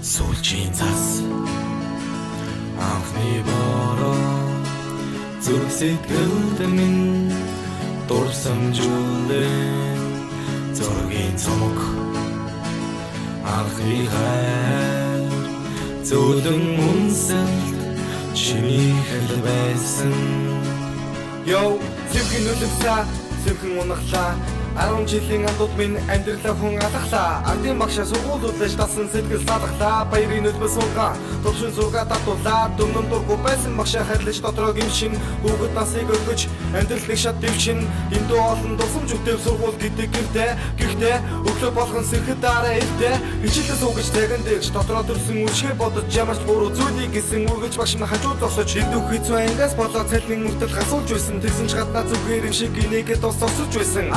Сүүлчийн цас анхны бороо зүрх сэтгэлд минь дурсамжуулэн зургийн цомог анхны хайр зөөлөн үнсэлт чиний хэл байсан. Йоо зэмхэн үлэмсаа зэмхэн унахлаа 10 жилийн андууд минь амьдралаа хүн алхлаа. Ардын багшаа сургуулиудаж дасан сэтгэл садаглаа. Баярын өдөр суугаа төвшин зургаа татуулаа. Дүмнэн дургу байсан багшаа хайрлаж дотроо гимшин. Бүгд насыг өргөж амьдралыг шат дэвчин. Эндөө олон дурсамж үтэв сургууль гэдэг гихтээ өглөө болгон сэрхэд дараа иртээ. Хичээлээ суугаж тагандэгч дотроо төрсөн үршээ бодож ямарч буруу зүйлийг гисэн үргэлж багш минь хажууд зогсож эндүү хэцүү ангаас болоо цалин мөрдөл гасуулж байсан. Тэгсэн ч гаднаа зүгээр юм шиг инээгээ тус зогсож байсан.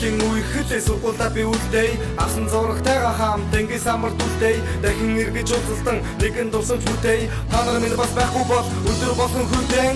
10 үеийнхээ сургуулаа би үлдээ авсан зурагтайгаа хамт ангис амарт үлдээ дахин эргэж уулзалтан нэгэн дурсамж бүтээ та нар минь бас байхгүй бол өдөр болгон хүртэн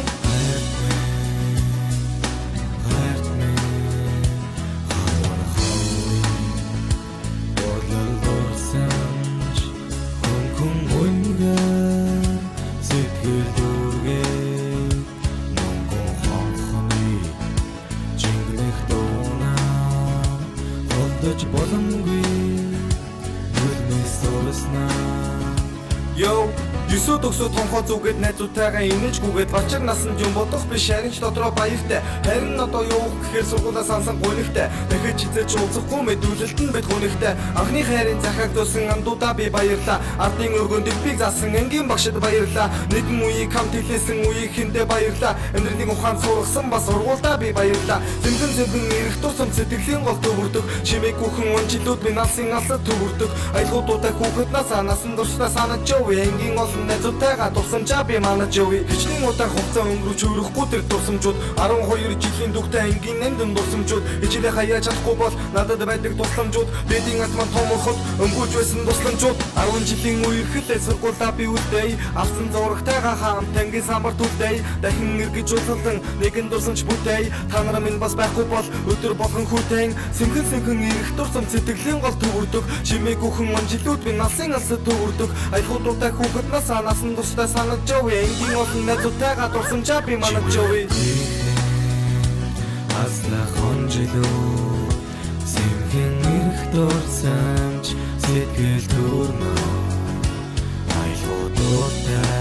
Йоо, юусоо төгсөө тонхоо зүгээд найзуудтайгаа инээжгүйгээд бачар насанд юм бодох биш харин ч дотроо баяртай. Харин одоо юу гэхээр сургуулаа сансан гонигтай. Дахиж хизээч уулзахгүй мэдүүлэлт нь бит гонигтай. Анхны хайрын захиагдуулсан андуудаа би баярлаа. Ардын өргөнд дэлбийг заасан ангийн багшид баярлаа. Нэгэн үеийг хамт хэлсэн үеийг хүндээ баярлаа. Амьдралын ухаан сургасан бас сургуультаа би баярлаа. Зэмхэн ирэх тусам сэтгэлийн гол төвөрдөг. Чимээгүйхэн унжилууд би налсын алсад төвөрдөг. Аялгуудаа хүүхэд насаа насан туршдаа санаж ангийн олон найзуудтайгаа дурсамжаа би манаж явъя. Хичнээн удаан хугацаа өнгөрөөж өрөхгүй тэр дурсамжууд 12 жилийн дүүхтэй ангийн нандин дурсамжууд хичээлээ хаяаж чадахгүй бол надад байдаг тусламжууд бидний атман томорхот өнгөрж байсан тусламжууд 10 жилийн үеэрхлээ сургуулаа би үлдээ авсан зурагтайгаа хамт ангийн самбарт үлдээ дахин эргэж уулзалтан нэгэн дурсамж бүтээ та нар минь бас байхгүй бол өдөр болгон хүйтэн сэмхэн ирэх дурсам сэтгэлийн гол төвөрдөг чимээгүйхэн онжилууд би налсын алсад төвөрдөг аялгууд хүүхэд насаа насан туршдаа санаж явъя. Энгийн олон найзуудтайгаа дурсамжаа би манаж явъя. Аслах онжилуу сэмхэн ирэх дурсамж сэтгэл төрнө аялгуудтай